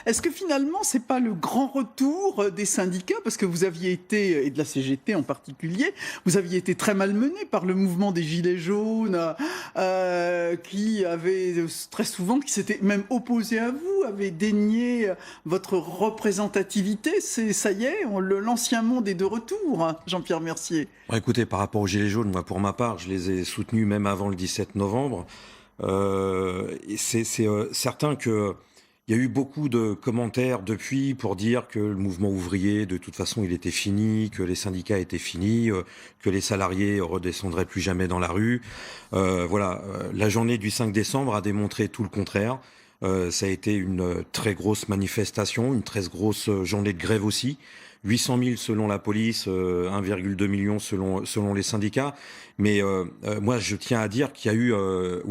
Est-ce que finalement, c'est pas le grand retour des syndicats, parce que vous aviez été, et de la CGT en particulier, vous aviez été très malmené par le mouvement des Gilets jaunes, qui avait très souvent, qui s'était même opposé à vous, avait dénié votre représentativité. Ça y est, l'ancien monde est de retour, hein, Jean-Pierre Mercier. Bon, écoutez, par rapport aux Gilets jaunes, moi, pour ma part, je les ai soutenus même avant le 17 novembre. Et c'est certain que il y a eu beaucoup de commentaires depuis pour dire que le mouvement ouvrier, de toute façon, il était fini, que les syndicats étaient finis, que les salariés redescendraient plus jamais dans la rue. La journée du 5 décembre a démontré tout le contraire. Ça a été une très grosse manifestation, une très grosse journée de grève aussi. 800 000 selon la police, 1,2 million selon les syndicats. Mais moi, je tiens à dire qu'il y a eu,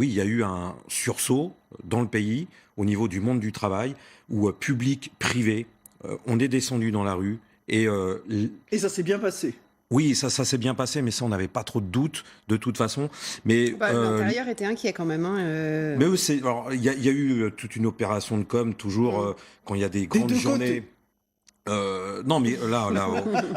il y a eu un sursaut dans le pays au niveau du monde du travail où public, privé, on est descendu dans la rue et ça s'est bien passé. Oui, ça s'est bien passé, mais ça, on n'avait pas trop de doutes, de toute façon. Mais l'intérieur était inquiet quand même. Mais il y a eu toute une opération de com, toujours, quand il y a des grandes journées. Non, mais là,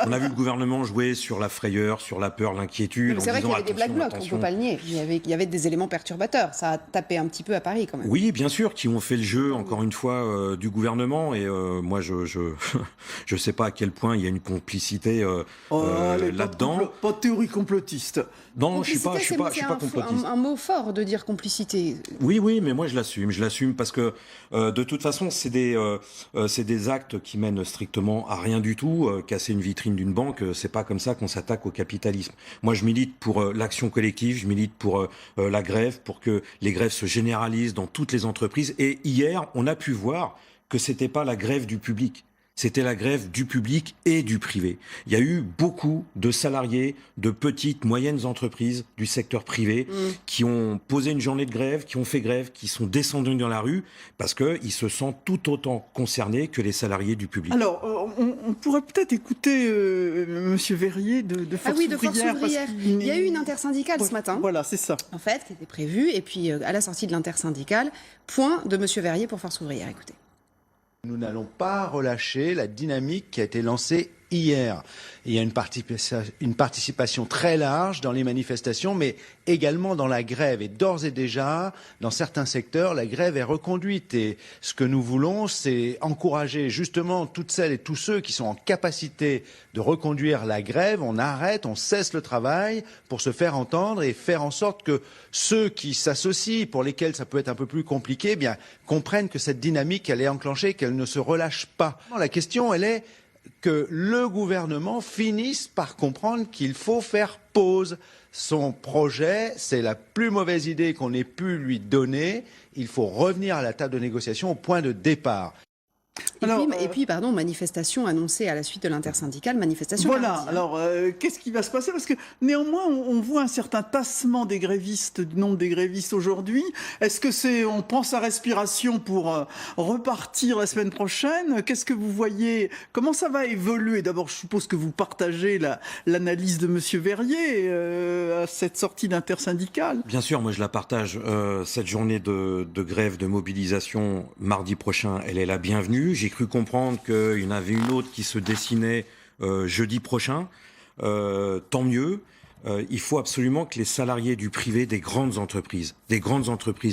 on a vu le gouvernement jouer sur la frayeur, sur la peur, l'inquiétude. C'est vrai qu'il y avait des black blocs, on ne peut pas le nier. Il y avait des éléments perturbateurs. Ça a tapé un petit peu à Paris, quand même. Oui, bien sûr, qui ont fait le jeu, encore une fois, du gouvernement. Et moi, je sais pas à quel point il y a une complicité là-dedans. Pas de théorie complotiste. Non, je suis pas complotiste. Un mot fort de dire complicité. Oui, mais moi je l'assume parce que de toute façon c'est des actes qui mènent strictement à rien du tout. Casser une vitrine d'une banque, c'est pas comme ça qu'on s'attaque au capitalisme. Moi je milite pour l'action collective, je milite pour la grève, pour que les grèves se généralisent dans toutes les entreprises. Et hier, on a pu voir que c'était pas la grève du public. C'était la grève du public et du privé. Il y a eu beaucoup de salariés de petites, moyennes entreprises du secteur privé qui ont posé une journée de grève, qui ont fait grève, qui sont descendus dans la rue parce qu'ils se sentent tout autant concernés que les salariés du public. Alors, on pourrait peut-être écouter Monsieur Verrier de Force Ouvrière. Force Ouvrière. Il y a eu une intersyndicale ce matin. Voilà, c'est ça. En fait, qui était prévue. Et puis, à la sortie de l'intersyndicale, point de Monsieur Verrier pour Force Ouvrière. Écoutez. Nous n'allons pas relâcher la dynamique qui a été lancée hier. Il y a une participation très large dans les manifestations, mais également dans la grève. Et d'ores et déjà, dans certains secteurs, la grève est reconduite. Et ce que nous voulons, c'est encourager justement toutes celles et tous ceux qui sont en capacité de reconduire la grève. On arrête, on cesse le travail pour se faire entendre et faire en sorte que ceux qui s'associent, pour lesquels ça peut être un peu plus compliqué, bien comprennent que cette dynamique, elle est enclenchée, qu'elle ne se relâche pas. La question, elle est que le gouvernement finisse par comprendre qu'il faut faire pause. Son projet, c'est la plus mauvaise idée qu'on ait pu lui donner. Il faut revenir à la table de négociation au point de départ. Et puis, manifestation annoncée à la suite de l'intersyndicale, manifestation. Voilà, mardi, alors qu'est-ce qui va se passer? Parce que néanmoins, on voit un certain tassement des grévistes, du nombre des grévistes aujourd'hui. Est-ce que on prend sa respiration pour repartir la semaine prochaine? Qu'est-ce que vous voyez? Comment ça va évoluer? D'abord, je suppose que vous partagez l'analyse de Monsieur Verrier à cette sortie d'intersyndicale. Bien sûr, moi je la partage. Cette journée de grève, de mobilisation, mardi prochain, elle est la bienvenue. J'ai cru comprendre qu'il y en avait une autre qui se dessinait jeudi prochain. Tant mieux. Il faut absolument que les salariés du privé des grandes entreprises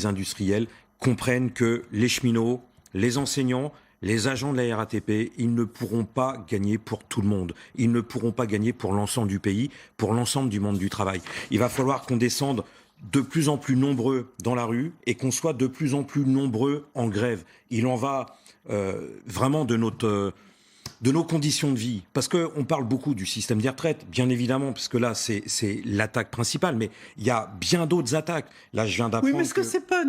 industrielles comprennent que les cheminots, les enseignants, les agents de la RATP, ils ne pourront pas gagner pour tout le monde. Ils ne pourront pas gagner pour l'ensemble du pays, pour l'ensemble du monde du travail. Il va falloir qu'on descende de plus en plus nombreux dans la rue et qu'on soit de plus en plus nombreux en grève. Il en va vraiment de nos conditions de vie. Parce qu'on parle beaucoup du système des retraites, bien évidemment, parce que là, c'est l'attaque principale, mais il y a bien d'autres attaques. Là, je viens d'apprendre. Oui, mais est-ce que c'est pas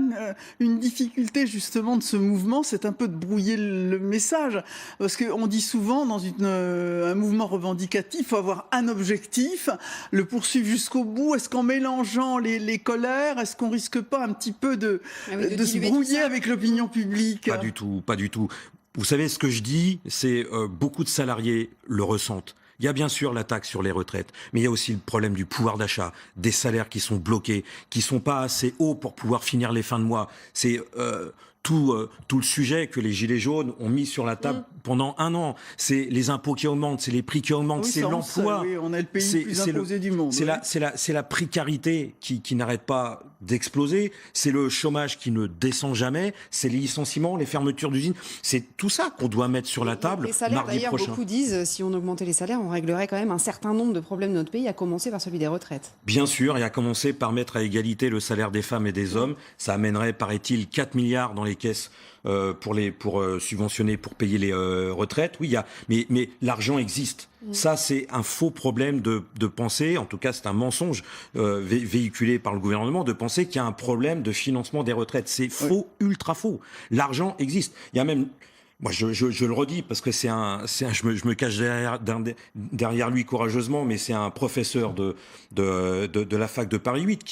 une difficulté, justement, de ce mouvement? C'est un peu de brouiller le message. Parce qu'on dit souvent, dans un mouvement revendicatif, il faut avoir un objectif, le poursuivre jusqu'au bout. Est-ce qu'en mélangeant les colères, est-ce qu'on risque pas un petit peu de se brouiller avec l'opinion publique? Pas du tout, pas du tout. Vous savez, ce que je dis, c'est beaucoup de salariés le ressentent. Il y a bien sûr la taxe sur les retraites, mais il y a aussi le problème du pouvoir d'achat, des salaires qui sont bloqués, qui sont pas assez hauts pour pouvoir finir les fins de mois. C'est tout le sujet que les Gilets jaunes ont mis sur la table pendant un an. C'est les impôts qui augmentent, c'est les prix qui augmentent, c'est l'emploi. Oui, on est le pays le plus imposé du monde. C'est la précarité qui n'arrête pas d'exploser, c'est le chômage qui ne descend jamais, c'est les licenciements, les fermetures d'usines. C'est tout ça qu'on doit mettre sur la table les salaires, mardi prochain. Beaucoup disent, si on augmentait les salaires, on réglerait quand même un certain nombre de problèmes de notre pays, à commencer par celui des retraites. Bien sûr, et à commencer par mettre à égalité le salaire des femmes et des hommes. Ça amènerait, paraît-il, 4 milliards dans les caisses pour subventionner, pour payer les retraites. Oui, mais l'argent existe. Ça, c'est un faux problème de penser, en tout cas c'est un mensonge véhiculé par le gouvernement, de penser qu'il y a un problème de financement des retraites. C'est faux, ultra faux. L'argent existe. Il y a même... Moi, je le redis parce que je me cache derrière lui courageusement, mais c'est un professeur de la fac de Paris 8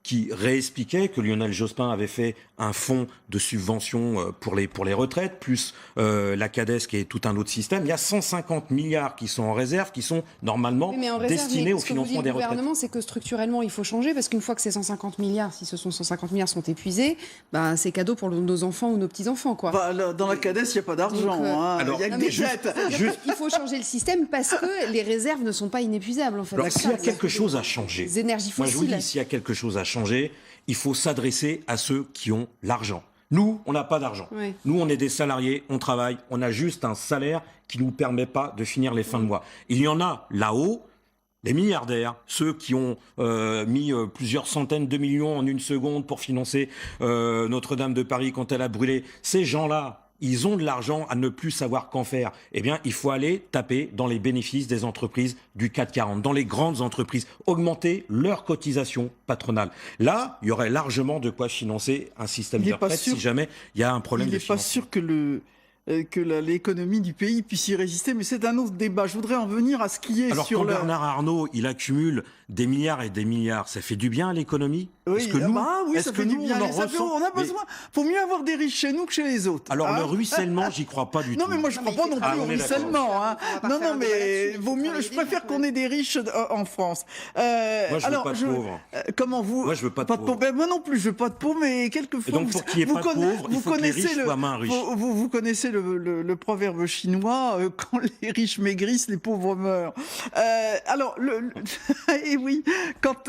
qui réexpliquait que Lionel Jospin avait fait un fonds de subvention pour les retraites, plus la CADES qui est tout un autre système. Il y a 150 milliards qui sont en réserve, qui sont normalement destinés au financement des retraites. Le gouvernement, c'est que structurellement, il faut changer parce qu'une fois que ces 150 milliards, si ce sont 150 milliards sont épuisés, bah, c'est cadeau pour nos enfants ou nos petits-enfants, quoi. Bah, dans la CADES, il n'y a pas d'argent. Alors, il y a que des dettes. Il faut changer le système parce que les réserves ne sont pas inépuisables, en fait. Alors, s'il y a quelque chose à changer, les énergies fossiles. Moi, je vous dis, s'il y a quelque chose à changer, il faut s'adresser à ceux qui ont l'argent. Nous, on n'a pas d'argent. Oui. Nous, on est des salariés, on travaille, on a juste un salaire qui ne nous permet pas de finir les fins de mois. Il y en a là-haut, les milliardaires, ceux qui ont mis plusieurs centaines de millions en une seconde pour financer Notre-Dame de Paris quand elle a brûlé. Ces gens-là, ils ont de l'argent à ne plus savoir qu'en faire. Eh bien, il faut aller taper dans les bénéfices des entreprises du CAC 40, dans les grandes entreprises, augmenter leurs cotisations patronales. Là, il y aurait largement de quoi financer un système de retraite si jamais il y a un problème de financement. Il n'est pas sûr que l'économie du pays puisse y résister, mais c'est un autre débat. Je voudrais en venir à ce qui est Alors, sur quand Bernard Arnault, il accumule des milliards et des milliards, ça fait du bien à l'économie? Oui, est-ce que nous, ça fait du bien. On a besoin. Faut mieux avoir des riches chez nous que chez les autres. Alors le ruissellement, j'y crois pas du tout. Non, mais moi je crois pas non plus au ruissellement. Non, mais vaut mieux. Je préfère qu'on ait des riches en France. Moi, je veux pas de pauvres. Comment vous? Moi, je veux pas de pauvres. Moi non plus, je veux pas de pauvres, mais quelquefois. Et donc pour qu'il n'y ait pas de pauvres, il faut que les riches soient moins riches. Vous connaissez le proverbe chinois, quand les riches maigrissent, les pauvres meurent. Et oui, quand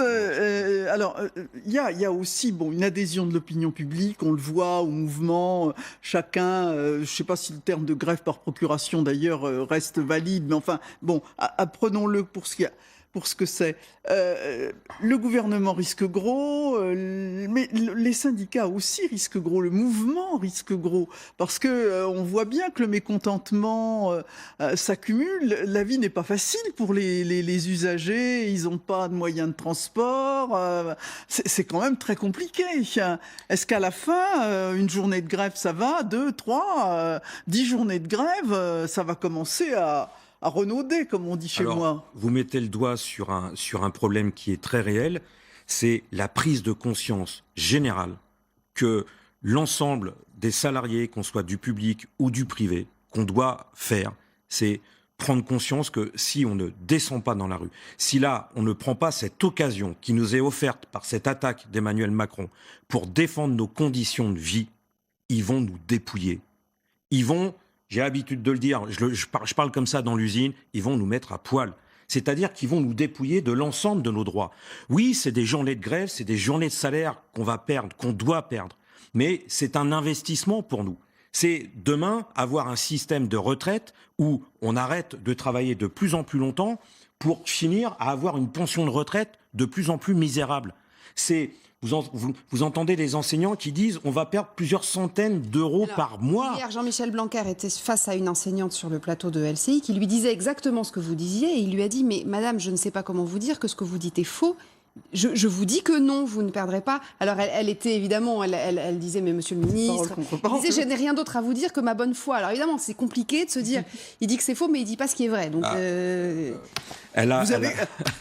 il y a aussi une adhésion de l'opinion publique, on le voit au mouvement, chacun, je ne sais pas si le terme de grève par procuration d'ailleurs reste valide, mais enfin bon, apprenons-le pour ce que c'est. Le gouvernement risque gros, mais les syndicats aussi risquent gros, le mouvement risque gros, parce que on voit bien que le mécontentement s'accumule. La vie n'est pas facile pour les usagers, ils n'ont pas de moyens de transport, c'est quand même très compliqué. Est-ce qu'à la fin, une journée de grève, ça va, 2, 3, 10 journées de grève, ça va commencer à renauder, comme on dit chez moi. Vous mettez le doigt sur un problème qui est très réel, c'est la prise de conscience générale que l'ensemble des salariés, qu'on soit du public ou du privé, qu'on doit faire, c'est prendre conscience que si on ne descend pas dans la rue, si là, on ne prend pas cette occasion qui nous est offerte par cette attaque d'Emmanuel Macron pour défendre nos conditions de vie, ils vont nous dépouiller. Ils vont... J'ai l'habitude de le dire, je parle comme ça dans l'usine, ils vont nous mettre à poil. C'est-à-dire qu'ils vont nous dépouiller de l'ensemble de nos droits. Oui, c'est des journées de grève, c'est des journées de salaire qu'on va perdre, qu'on doit perdre. Mais c'est un investissement pour nous. C'est demain avoir un système de retraite où on arrête de travailler de plus en plus longtemps pour finir à avoir une pension de retraite de plus en plus misérable. Vous entendez les enseignants qui disent on va perdre plusieurs centaines d'euros par mois. Hier, Jean-Michel Blanquer était face à une enseignante sur le plateau de LCI qui lui disait exactement ce que vous disiez et il lui a dit mais madame, je ne sais pas comment vous dire que ce que vous dites est faux. Je vous dis que non, vous ne perdrez pas. Alors elle était évidemment, elle disait mais monsieur le ministre, elle disait je n'ai rien d'autre à vous dire que ma bonne foi. Alors évidemment c'est compliqué de se dire, il dit que c'est faux mais il dit pas ce qui est vrai. Donc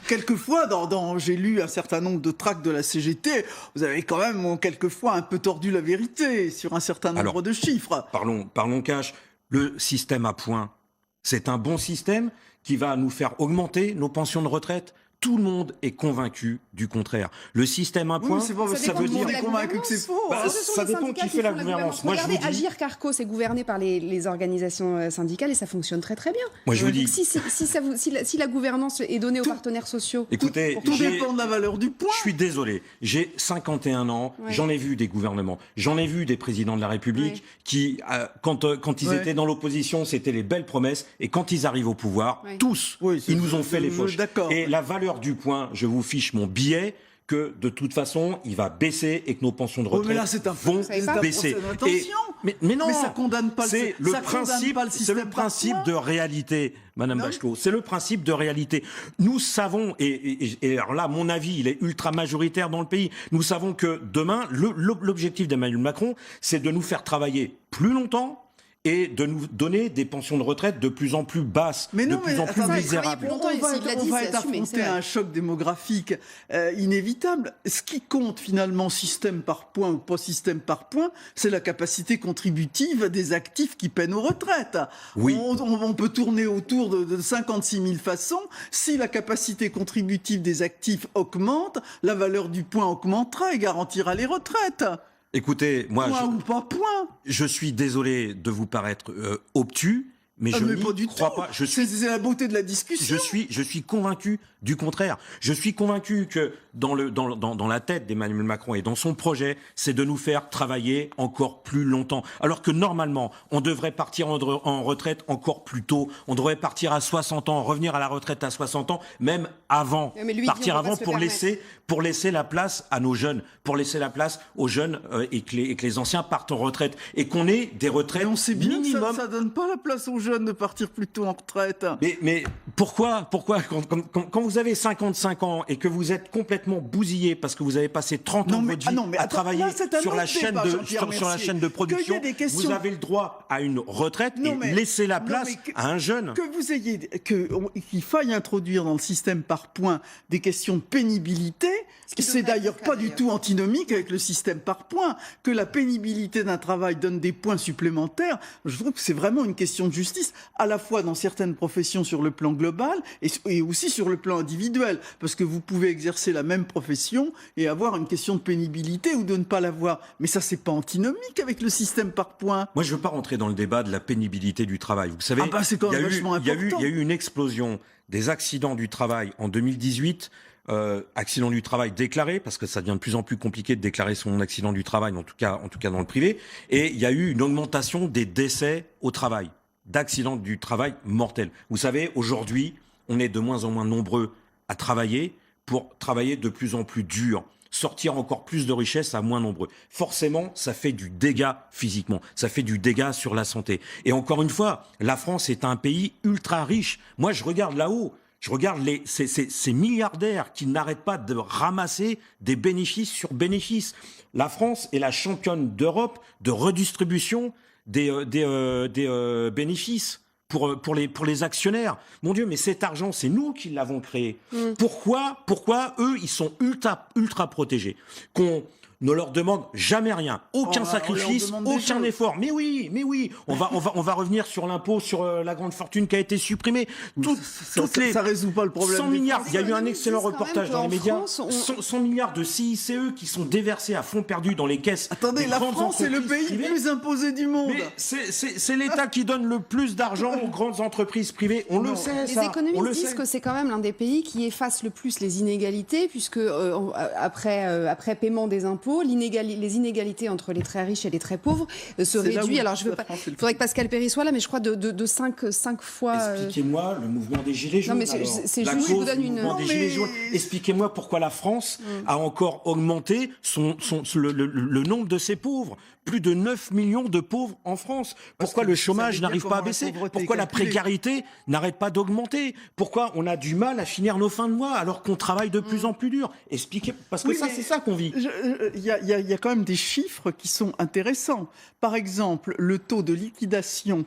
quelquefois, j'ai lu un certain nombre de tracts de la CGT, vous avez quand même quelquefois un peu tordu la vérité sur un certain nombre de chiffres. Parlons cash. Le système à points, c'est un bon système qui va nous faire augmenter nos pensions de retraite. Tout le monde est convaincu du contraire. Le système un point, c'est pas parce que ça veut dire... est convaincu que c'est faux. Bah, ça dépend qui fait la gouvernance. Moi, je vous Regardez, dis... Agir Carco, c'est gouverné par les organisations syndicales et ça fonctionne très très bien. Moi, je vous dis... Si la gouvernance est donnée aux partenaires sociaux... Écoutez, Tout dépend de la valeur du point. Je suis désolé, j'ai 51 ans, j'en ai vu des gouvernements, j'en ai vu des présidents de la République qui, quand ils étaient dans l'opposition, c'était les belles promesses, et quand ils arrivent au pouvoir, tous, ils nous ont fait les poches. Et la valeur du point, je vous fiche mon billet, que de toute façon, il va baisser et que nos pensions de retraite vont baisser. Mais non, ça condamne pas c'est le principe de réalité, Madame Bachelot. C'est le principe de réalité. Nous savons, et alors là, mon avis, il est ultra majoritaire dans le pays. Nous savons que demain, l'objectif d'Emmanuel Macron, c'est de nous faire travailler plus longtemps et de nous donner des pensions de retraite de plus en plus basses, de plus en plus misérables. On va être affronté à un choc démographique inévitable. Ce qui compte finalement, système par point ou pas système par point, c'est la capacité contributive des actifs qui paient nos retraites. Oui. On peut tourner autour de 56 000 façons. Si la capacité contributive des actifs augmente, la valeur du point augmentera et garantira les retraites. Écoutez, moi, ou pas point. Je suis désolé de vous paraître obtus, mais je n'y crois pas. C'est la beauté de la discussion. Je suis convaincu du contraire. Je suis convaincu que dans la tête d'Emmanuel Macron et dans son projet, c'est de nous faire travailler encore plus longtemps. Alors que normalement, on devrait partir en retraite encore plus tôt. On devrait partir à 60 ans, revenir à la retraite à 60 ans, même avant. Partir avant pour laisser la place à nos jeunes, pour laisser la place aux jeunes et que les anciens partent en retraite. Et qu'on ait des retraites on sait bien minimum. Que ça donne pas la place aux jeunes de partir plus tôt en retraite. Mais pourquoi quand vous avez 55 ans et que vous êtes complètement bousillé parce que vous avez passé 30 ans de votre vie à travailler sur la chaîne de production, vous avez le droit à une retraite et laisser la place à un jeune. Qu'il faille introduire dans le système par points des questions de pénibilité, c'est d'ailleurs pas du tout antinomique avec le système par points. Que la pénibilité d'un travail donne des points supplémentaires, je trouve que c'est vraiment une question de justice, à la fois dans certaines professions sur le plan global et aussi sur le plan individuel, parce que vous pouvez exercer la même profession et avoir une question de pénibilité ou de ne pas l'avoir. Mais ça, c'est pas antinomique avec le système par points. Moi, je veux pas rentrer dans le débat de la pénibilité du travail. Vous savez, c'est quand même vachement important. Il y a eu une explosion des accidents du travail en 2018. Accident du travail déclaré, parce que ça devient de plus en plus compliqué de déclarer son accident du travail, en tout cas dans le privé. Et il y a eu une augmentation des décès au travail, d'accidents du travail mortels. Vous savez, aujourd'hui, on est de moins en moins nombreux à travailler pour travailler de plus en plus dur, sortir encore plus de richesses à moins nombreux. Forcément, ça fait du dégât physiquement, ça fait du dégât sur la santé. Et encore une fois, la France est un pays ultra riche. Moi, je regarde là-haut. Je regarde ces milliardaires qui n'arrêtent pas de ramasser des bénéfices sur bénéfices. La France est la championne d'Europe de redistribution des bénéfices pour les actionnaires. Mon Dieu, mais cet argent, c'est nous qui l'avons créé. Pourquoi eux, ils sont ultra protégés? Qu'on ne leur demande jamais rien, aucun sacrifice, aucun effort. Mais oui, on va revenir sur l'impôt sur la grande fortune qui a été supprimé. Ça résout pas le problème. 100 milliards, il y a eu un excellent reportage dans les médias. 100 milliards de CICE qui sont déversés à fonds perdus dans les caisses. Attendez, la France est le pays le plus imposé du monde. Mais c'est l'État qui donne le plus d'argent aux grandes entreprises privées. On le sait, ça. Les économistes disent que c'est quand même l'un des pays qui efface le plus les inégalités, puisque après paiement des impôts, les inégalités entre les très riches et les très pauvres se réduisent. Alors, il faudrait que Pascal Perry soit là, mais je crois de 5 fois. Expliquez-moi le mouvement des Gilets jaunes. Non, mais c'est juste, je vous donne une. Expliquez-moi pourquoi la France a encore augmenté le nombre de ses pauvres. Plus de 9 millions de pauvres en France. Pourquoi le chômage n'arrive pas à baisser? Pourquoi la précarité n'arrête pas d'augmenter? Pourquoi on a du mal à finir nos fins de mois alors qu'on travaille de plus en plus dur? Expliquez, parce que c'est ça qu'on vit. Il y a quand même des chiffres qui sont intéressants. Par exemple, le taux de liquidation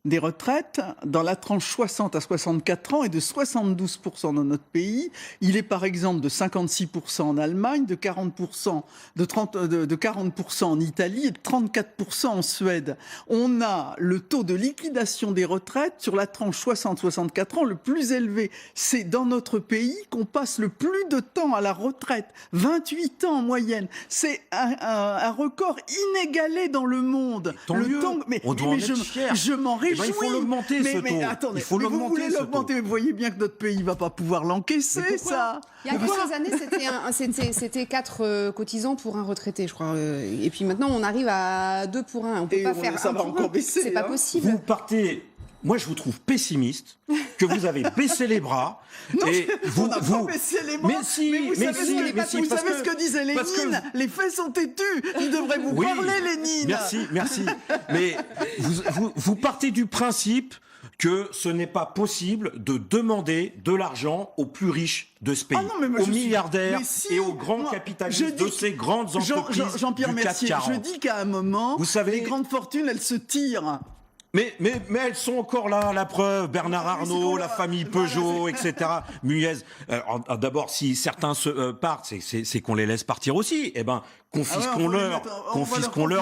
des retraites dans la tranche 60 à 64 ans est de 72% dans notre pays. Il est par exemple de 56% en Allemagne, de 40%, de 40% en Italie et de 34% en Suède. On a le taux de liquidation des retraites sur la tranche 60-64 ans le plus élevé. C'est dans notre pays qu'on passe le plus de temps à la retraite, 28 ans en moyenne. C'est un record inégalé dans le monde. Tant mieux. On doit en être fier. Je m'en réjouis. Il faut l'augmenter, ce taux. Attendez, il faut vous voulez l'augmenter, mais vous voyez bien que notre pays ne va pas pouvoir l'encaisser, ça. Il y a quelques années, c'était 4 cotisants pour un retraité, je crois. Et puis maintenant, on arrive à 2 pour 1. On peut pas faire ça va encore baisser. C'est pas possible. Vous partez... Moi, je vous trouve pessimiste, que vous avez baissé les bras. Non, et on n'a pas baissé les bras. Mais si, vous savez ce que disait Lénine. Les faits sont têtus. Il devrait vous parler, Lénine. Merci. Mais vous partez du principe que ce n'est pas possible de demander de l'argent aux plus riches de ce pays, aux milliardaires et aux grands capitalistes de ces grandes entreprises Jean-Pierre du CAC Mercier, 40. je dis qu'à un moment, vous savez, les grandes fortunes, elles se tirent. Mais elles sont encore là, la preuve. Bernard Arnault, la famille Peugeot, etc. Muez. D'abord, si certains partent, c'est qu'on les laisse partir aussi. Eh ben, confisquons-leur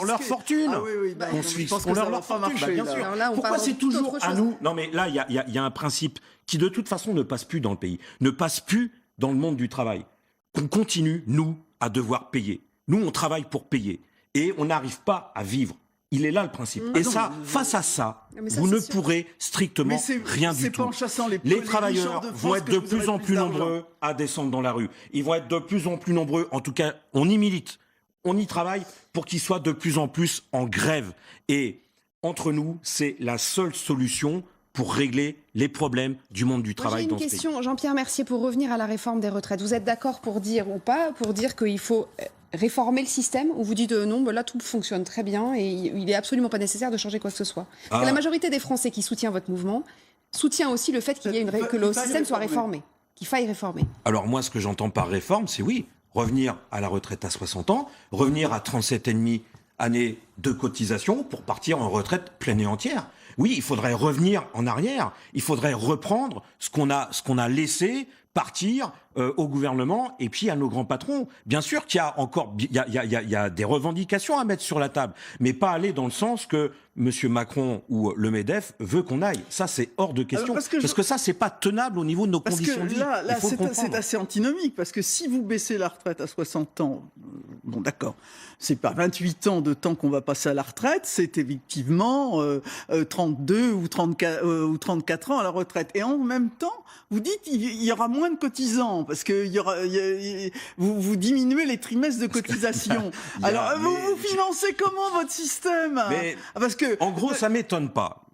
leur fortune. Confisquons-leur leur fortune, bien sûr. Pourquoi c'est toujours à nous? Non, mais là, il y a un principe qui, de toute façon, ne passe plus dans le pays, ne passe plus dans le monde du travail. Qu'on continue, nous, à devoir payer. Nous, on travaille pour payer. Et on n'arrive pas à vivre. Il est là le principe. Et ça, face à ça, vous ne pourrez strictement rien du tout. Les travailleurs vont être de plus en plus nombreux à descendre dans la rue. Ils vont être de plus en plus nombreux, en tout cas, on y milite, on y travaille pour qu'ils soient de plus en plus en grève. Et entre nous, c'est la seule solution pour régler les problèmes du monde du travail dans ce pays. J'ai une question, Jean-Pierre Mercier, pour revenir à la réforme des retraites. Vous êtes d'accord pour dire ou pas, pour dire qu'il faut réformer le système, ou vous dites non, là tout fonctionne très bien et il n'est absolument pas nécessaire de changer quoi que ce soit? Parce que la majorité des Français qui soutient votre mouvement soutient aussi le fait que le système soit réformé, qu'il faille réformer. Alors moi, ce que j'entends par réforme, c'est oui, revenir à la retraite à 60 ans, revenir à 37,5 années de cotisation pour partir en retraite pleine et entière. Oui, il faudrait revenir en arrière, il faudrait reprendre ce qu'on a laissé partir au gouvernement et puis à nos grands patrons. Bien sûr qu'il y a encore il y a des revendications à mettre sur la table, mais pas aller dans le sens que M. Macron ou le MEDEF veut qu'on aille. Ça, c'est hors de question. Alors parce que ça, c'est pas tenable au niveau de nos conditions de vie. Là c'est assez antinomique, parce que si vous baissez la retraite à 60 ans, bon d'accord, c'est pas 28 ans de temps qu'on va passer à la retraite, c'est effectivement 32 ou 34 ans à la retraite. Et en même temps, vous dites il y aura moins de cotisants, parce que vous diminuez les trimestres de cotisation. Alors, vous financez comment votre système? Parce que en gros, ça m'étonne pas.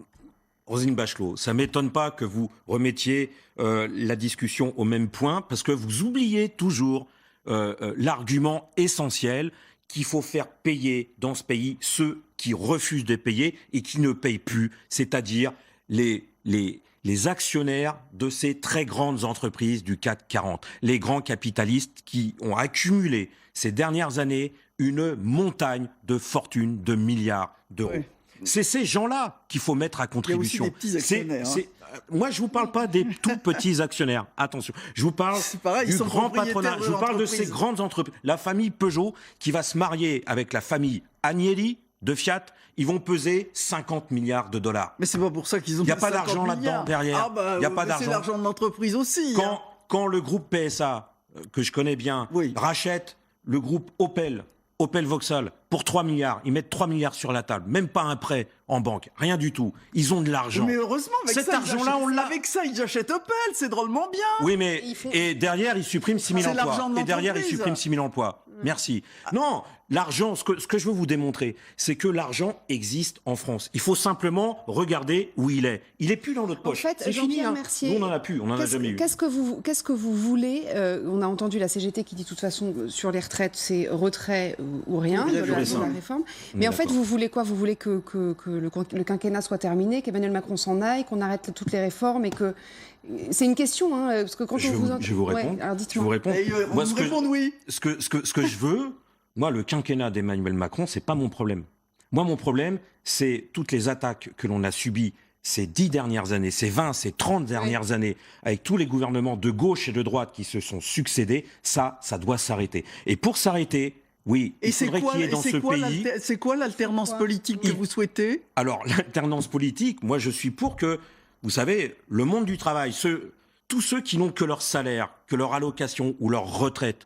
Roselyne Bachelot, ça m'étonne pas que vous remettiez la discussion au même point, parce que vous oubliez toujours l'argument essentiel qu'il faut faire payer dans ce pays ceux qui refusent de payer et qui ne payent plus, c'est-à-dire les actionnaires de ces très grandes entreprises du CAC 40, les grands capitalistes qui ont accumulé ces dernières années une montagne de fortune de milliards d'euros. Oui. C'est ces gens-là qu'il faut mettre à contribution. Il y a aussi des petits actionnaires. Moi, je ne vous parle pas des tout petits actionnaires. Attention. Je vous parle du grand patronat. Je vous parle de ces grandes entreprises. La famille Peugeot qui va se marier avec la famille Agnelli de Fiat. Ils vont peser 50 milliards de dollars. Mais c'est pas pour ça qu'ils ont. Il n'y a pas d'argent là-dedans derrière. Il n'y a pas d'argent. C'est l'argent de l'entreprise aussi. Quand le groupe PSA, que je connais bien, rachète le groupe Opel Vauxhall pour 3 milliards. Ils mettent 3 milliards sur la table. Même pas un prêt en banque. Rien du tout. Ils ont de l'argent. Mais heureusement, avec cet argent-là, on l'a. Avec ça, ils achètent Opel. C'est drôlement bien. Oui, mais et derrière, ils suppriment 6 000 emplois. Et derrière, ils suppriment 6 000 emplois. Merci. Non, l'argent, ce que je veux vous démontrer, c'est que l'argent existe en France. Il faut simplement regarder où il est. Il n'est plus dans notre poche. En fait, Jean-Pierre Mercier, nous, on n'en a plus, on n'en a jamais eu. Qu'est-ce que vous voulez On a entendu la CGT qui dit de toute façon sur les retraites, c'est retrait ou rien de la réforme. Mais en fait, vous voulez quoi? Vous voulez que le quinquennat soit terminé, qu'Emmanuel Macron s'en aille, qu'on arrête toutes les réformes et que... C'est une question, parce que quand je vous réponds. Ouais, je vous réponds. Moi, ce que je veux, moi, le quinquennat d'Emmanuel Macron, c'est pas mon problème. Moi, mon problème, c'est toutes les attaques que l'on a subies ces 10 dernières années, ces 20, ces 30 dernières années, avec tous les gouvernements de gauche et de droite qui se sont succédés, ça doit s'arrêter. Et pour s'arrêter, oui, il faudrait qu'il y ait dans ce pays... C'est quoi l'alternance politique que vous souhaitez? Alors, l'alternance politique, moi je suis pour que, vous savez, le monde du travail, tous ceux qui n'ont que leur salaire, que leur allocation ou leur retraite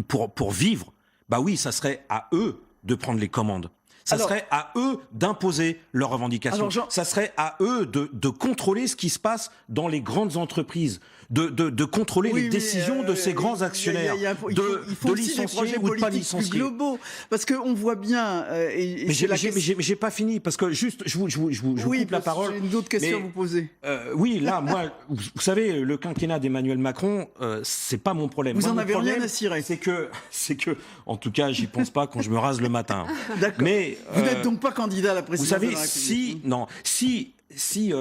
pour vivre, bah oui, ça serait à eux de prendre les commandes. Ça serait à eux d'imposer leurs revendications. Ça serait à eux de contrôler ce qui se passe dans les grandes entreprises, de contrôler les décisions de ces grands actionnaires, de licencier ou de pas licencier. Globaux, parce qu'on voit bien... mais j'ai pas fini, parce que juste, je vous coupe la parole. J'ai une autre question à vous poser. Oui, là, moi, vous savez, le quinquennat d'Emmanuel Macron, c'est pas mon problème. Vous en avez rien à cirer. C'est que, en tout cas, j'y pense pas quand je me rase le matin. D'accord. Mais vous n'êtes donc pas candidat à la présidence. Vous savez, si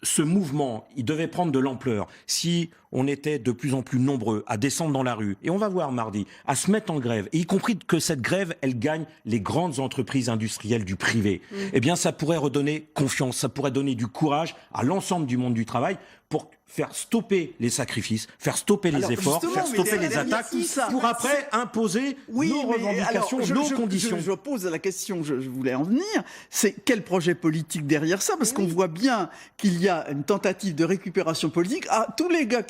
ce mouvement, il devait prendre de l'ampleur, si on était de plus en plus nombreux à descendre dans la rue, et on va voir mardi, à se mettre en grève, et y compris que cette grève, elle gagne les grandes entreprises industrielles du privé, eh bien ça pourrait redonner confiance, ça pourrait donner du courage à l'ensemble du monde du travail pour faire stopper les sacrifices, faire stopper les efforts, faire stopper les attaques, pour après imposer nos revendications, nos conditions. Je pose la question, je voulais en venir, c'est quel projet politique derrière ça? Parce qu'on voit bien qu'il y a une tentative de récupération politique. Ah, tous les gars,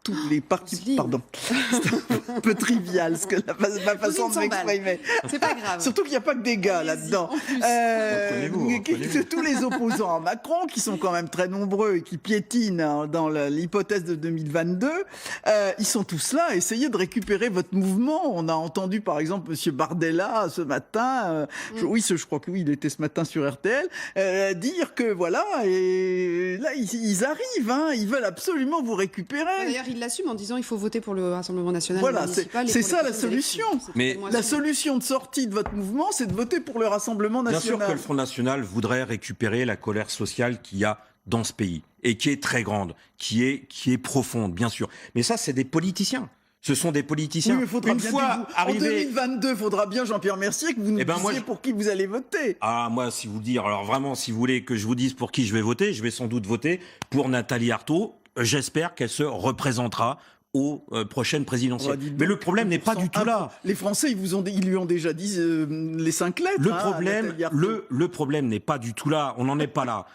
tous les partis, pardon, c'est un peu trivial ma façon de m'exprimer. C'est pas grave. Surtout qu'il n'y a pas que des gars là-dedans. Tous les opposants à Macron, qui sont quand même très nombreux et qui piétinent dans l'hypothèse de 2022, ils sont tous là à essayer de récupérer votre mouvement. On a entendu par exemple M. Bardella ce matin, je crois que oui, il était ce matin sur RTL, dire que voilà, et là ils arrivent, ils veulent absolument vous récupérer. D'ailleurs, il l'assume en disant il faut voter pour le Rassemblement national. Voilà, c'est ça la solution. Mais la solution de sortie de votre mouvement, c'est de voter pour le Rassemblement national. Bien sûr que le Front National voudrait récupérer la colère sociale qu'il y a dans ce pays et qui est très grande, qui est profonde, bien sûr. Mais ça, c'est des politiciens. Ce sont des politiciens. Oui, mais faudra bien en 2022, il faudra bien, Jean-Pierre Mercier, que vous nous disiez pour qui vous allez voter. Ah, moi, si vous dire, alors vraiment, si vous voulez que je vous dise pour qui je vais voter, je vais sans doute voter pour Nathalie Arthaud. J'espère qu'elle se représentera aux prochaines présidentielles. Mais le problème n'est pas du tout là. Les Français, ils lui ont déjà dit les 5 lettres. Le problème n'est pas du tout là. On n'en est pas là.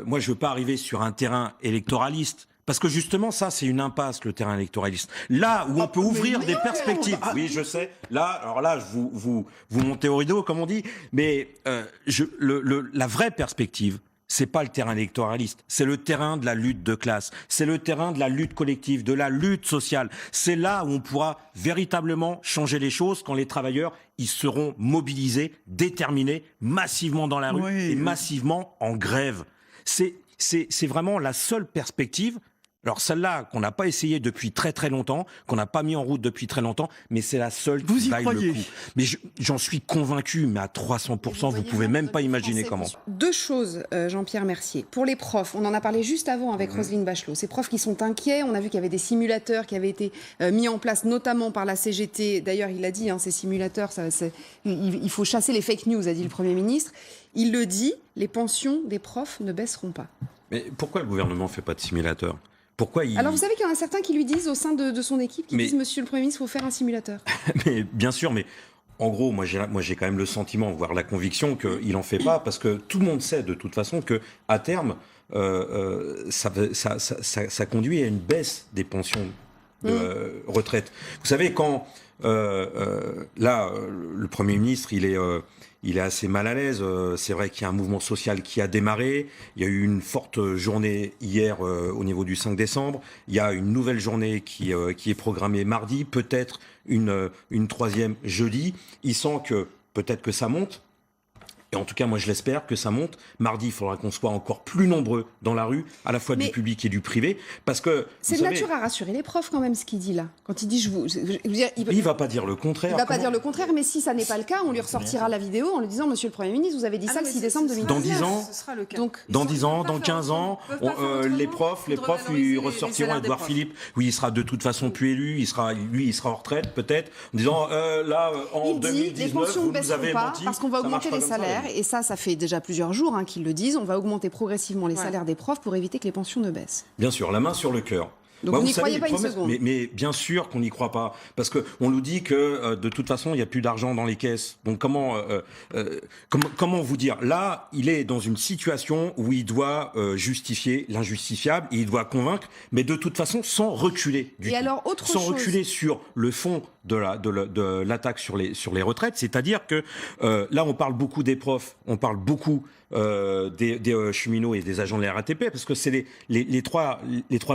Moi, je veux pas arriver sur un terrain électoraliste. Parce que justement, ça, c'est une impasse, le terrain électoraliste. Là où on peut ouvrir des perspectives. Oui, je sais. Là, alors là, vous montez au rideau, comme on dit. Mais la vraie perspective, c'est pas le terrain électoraliste, c'est le terrain de la lutte de classe, c'est le terrain de la lutte collective, de la lutte sociale. C'est là où on pourra véritablement changer les choses quand les travailleurs ils seront mobilisés, déterminés, massivement dans la rue et massivement en grève. C'est vraiment la seule perspective. Alors celle-là qu'on n'a pas essayé depuis très très longtemps, qu'on n'a pas mis en route depuis très longtemps, mais c'est la seule qui vaille le coup. Mais j'en suis convaincu, mais à 300%, vous pouvez même pas imaginer comment. Deux choses, Jean-Pierre Mercier. Pour les profs, on en a parlé juste avant avec Roselyne Bachelot. Ces profs qui sont inquiets, on a vu qu'il y avait des simulateurs qui avaient été mis en place, notamment par la CGT. D'ailleurs, il l'a dit, ces simulateurs, il faut chasser les fake news, a dit le Premier ministre. Il le dit, les pensions des profs ne baisseront pas. Mais pourquoi le gouvernement ne fait pas de simulateur ? Alors vous savez qu'il y en a certains qui lui disent au sein de son équipe, disent Monsieur le Premier ministre, il faut faire un simulateur. Mais bien sûr, mais en gros, moi j'ai quand même le sentiment, voire la conviction qu'il n'en fait pas, parce que tout le monde sait de toute façon que à terme, ça conduit à une baisse des pensions de retraite. Vous savez, quand là, le Premier ministre, il est assez mal à l'aise. C'est vrai qu'il y a un mouvement social qui a démarré. Il y a eu une forte journée hier au niveau du 5 décembre. Il y a une nouvelle journée qui est programmée mardi, peut-être une troisième jeudi. Il sent que peut-être que ça monte. Et en tout cas, moi, je l'espère que ça monte. Mardi, il faudra qu'on soit encore plus nombreux dans la rue, à la fois du public et du privé, parce que... C'est de nature à rassurer les profs, quand même, ce qu'il dit là. Quand il dit, il va pas dire le contraire. Il va pas dire le contraire, mais si ça n'est pas le cas, on lui ressortira la vidéo en lui disant, Monsieur le Premier ministre, vous avez dit ça le 6 décembre 2019. Dans 10 ans, dans 10 ans, dans 15 ans, les profs, ils ressortiront Édouard Philippe. Oui, il sera de toute façon plus élu, il sera en retraite, peut-être, en disant, là, en 2019, vous nous avez menti. parce qu'on va augmenter les salaires. et ça fait déjà plusieurs jours qu'ils le disent, on va augmenter progressivement les salaires des profs pour éviter que les pensions ne baissent. Bien sûr, la main sur le cœur. Donc vous n'y croyez pas une seconde. Mais bien sûr qu'on n'y croit pas. Parce qu'on nous dit que de toute façon, il n'y a plus d'argent dans les caisses. Donc comment vous dire? Là, il est dans une situation où il doit justifier l'injustifiable, et il doit convaincre, mais de toute façon sans reculer du tout. Alors, autre sans chose... reculer sur le fond de l'attaque sur les retraites. C'est-à-dire que là, on parle beaucoup des profs, on parle beaucoup des cheminots et des agents de la RATP, parce que c'est les trois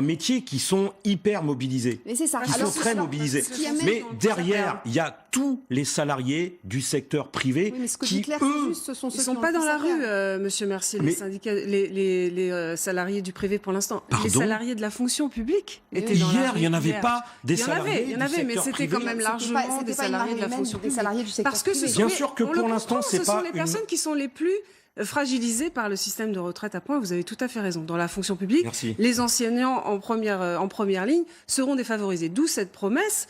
métiers qui sont hyper mobilisés, mais c'est ça. qui sont très mobilisés. Mais derrière, il y a tous les salariés du secteur privé qui, eux, ce sont ceux ils sont pas dans la rue, Monsieur Mercier, les syndicats, les salariés du privé pour l'instant. Les salariés de la fonction publique étaient dans la rue. Hier, il n'y en avait pas des salariés du secteur privé. Mais c'était quand même largement des salariés de la fonction publique. Parce que bien sûr que pour l'instant, c'est pas... Ce sont les personnes qui sont les plus fragilisés par le système de retraite à points. Vous avez tout à fait raison. Dans la fonction publique, les enseignants en première ligne seront défavorisés. D'où cette promesse.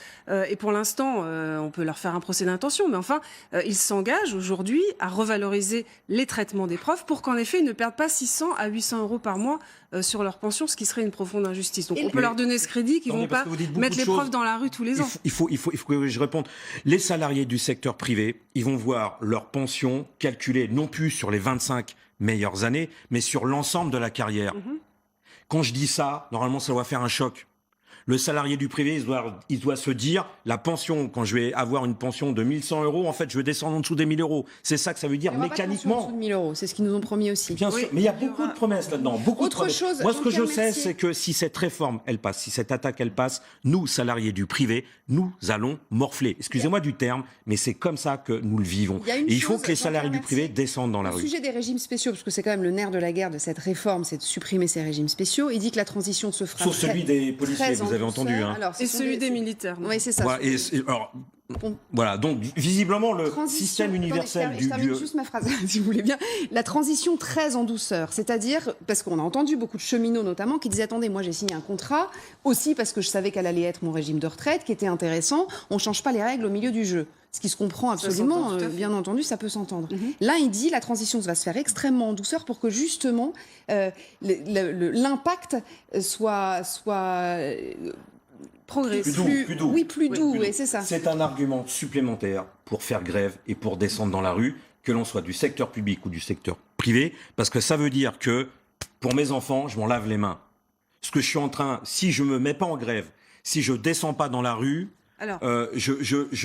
Et pour l'instant, on peut leur faire un procès d'intention. Mais enfin, ils s'engagent aujourd'hui à revaloriser les traitements des profs pour qu'en effet, ils ne perdent pas 600 à 800 euros par mois sur leur pension, ce qui serait une profonde injustice. Donc on peut leur donner ce crédit qu'ils ne vont pas mettre les profs dans la rue tous les ans. Il faut que je réponde. Les salariés du secteur privé, ils vont voir leur pension calculée non plus sur les 25 meilleures années, mais sur l'ensemble de la carrière. Quand je dis ça, normalement, ça doit faire un choc. Le salarié du privé, il doit se dire, la pension, quand je vais avoir une pension de 1100 euros, en fait, je vais descendre en dessous des 1000 euros. C'est ça que ça veut dire mécaniquement. En dessous de 1000 euros, c'est ce qu'ils nous ont promis aussi. Bien sûr, mais il y a beaucoup de promesses là-dedans. Chose, moi, ce que je sais, c'est que si cette réforme, elle passe, si cette attaque, elle passe, nous, salariés du privé, nous allons morfler. Excusez-moi du terme, mais c'est comme ça que nous le vivons. Et il faut que les salariés du privé descendent dans la rue. Au sujet des régimes spéciaux, parce que c'est quand même le nerf de la guerre de cette réforme, c'est de supprimer ces régimes spéciaux. Il dit que la transition se fera... Sauf celui des policiers, vous avez entendu. Hein. Alors, et celui des militaires. Oui, c'est ça. Voilà, donc visiblement le système universel je termine juste ma phrase, si vous voulez bien. La transition très en douceur, c'est-à-dire, parce qu'on a entendu beaucoup de cheminots notamment qui disaient, attendez, moi j'ai signé un contrat, aussi parce que je savais qu'elle allait être mon régime de retraite, qui était intéressant, on ne change pas les règles au milieu du jeu. Ce qui se comprend absolument, bien entendu, ça peut s'entendre. Là, il dit, la transition va se faire extrêmement en douceur pour que justement l'impact soit plus doux, et c'est ça. C'est un argument supplémentaire pour faire grève et pour descendre dans la rue, que l'on soit du secteur public ou du secteur privé, parce que ça veut dire que pour mes enfants, je m'en lave les mains. Ce que je suis en train, si je me mets pas en grève, si je descends pas dans la rue, je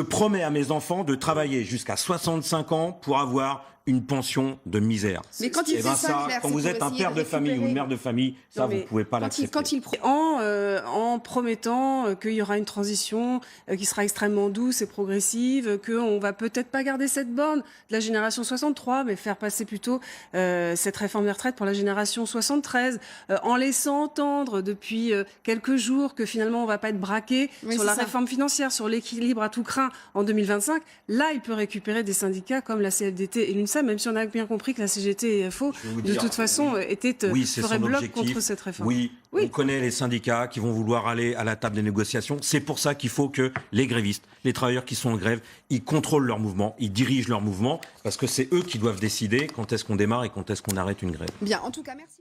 promets à mes enfants de travailler jusqu'à 65 ans pour avoir une pension de misère. Mais quand il fait ça, Claire, quand vous êtes un père de famille ou une mère de famille, ça, vous ne pouvez pas l'accepter. En promettant qu'il y aura une transition qui sera extrêmement douce et progressive, qu'on ne va peut-être pas garder cette borne de la génération 63, mais faire passer plutôt cette réforme des retraites pour la génération 73, en laissant entendre depuis quelques jours que finalement on ne va pas être braqué sur la réforme financière, sur l'équilibre à tout crin en 2025. Là, il peut récupérer des syndicats comme la CFDT et l'UNSA, même si on a bien compris que la CGT et FO, de toute façon, ferait bloc contre cette réforme. Oui, on connaît les syndicats qui vont vouloir aller à la table des négociations. C'est pour ça qu'il faut que les grévistes, les travailleurs qui sont en grève, ils contrôlent leur mouvement, ils dirigent leur mouvement, parce que c'est eux qui doivent décider quand est-ce qu'on démarre et quand est-ce qu'on arrête une grève. Bien, en tout cas, merci.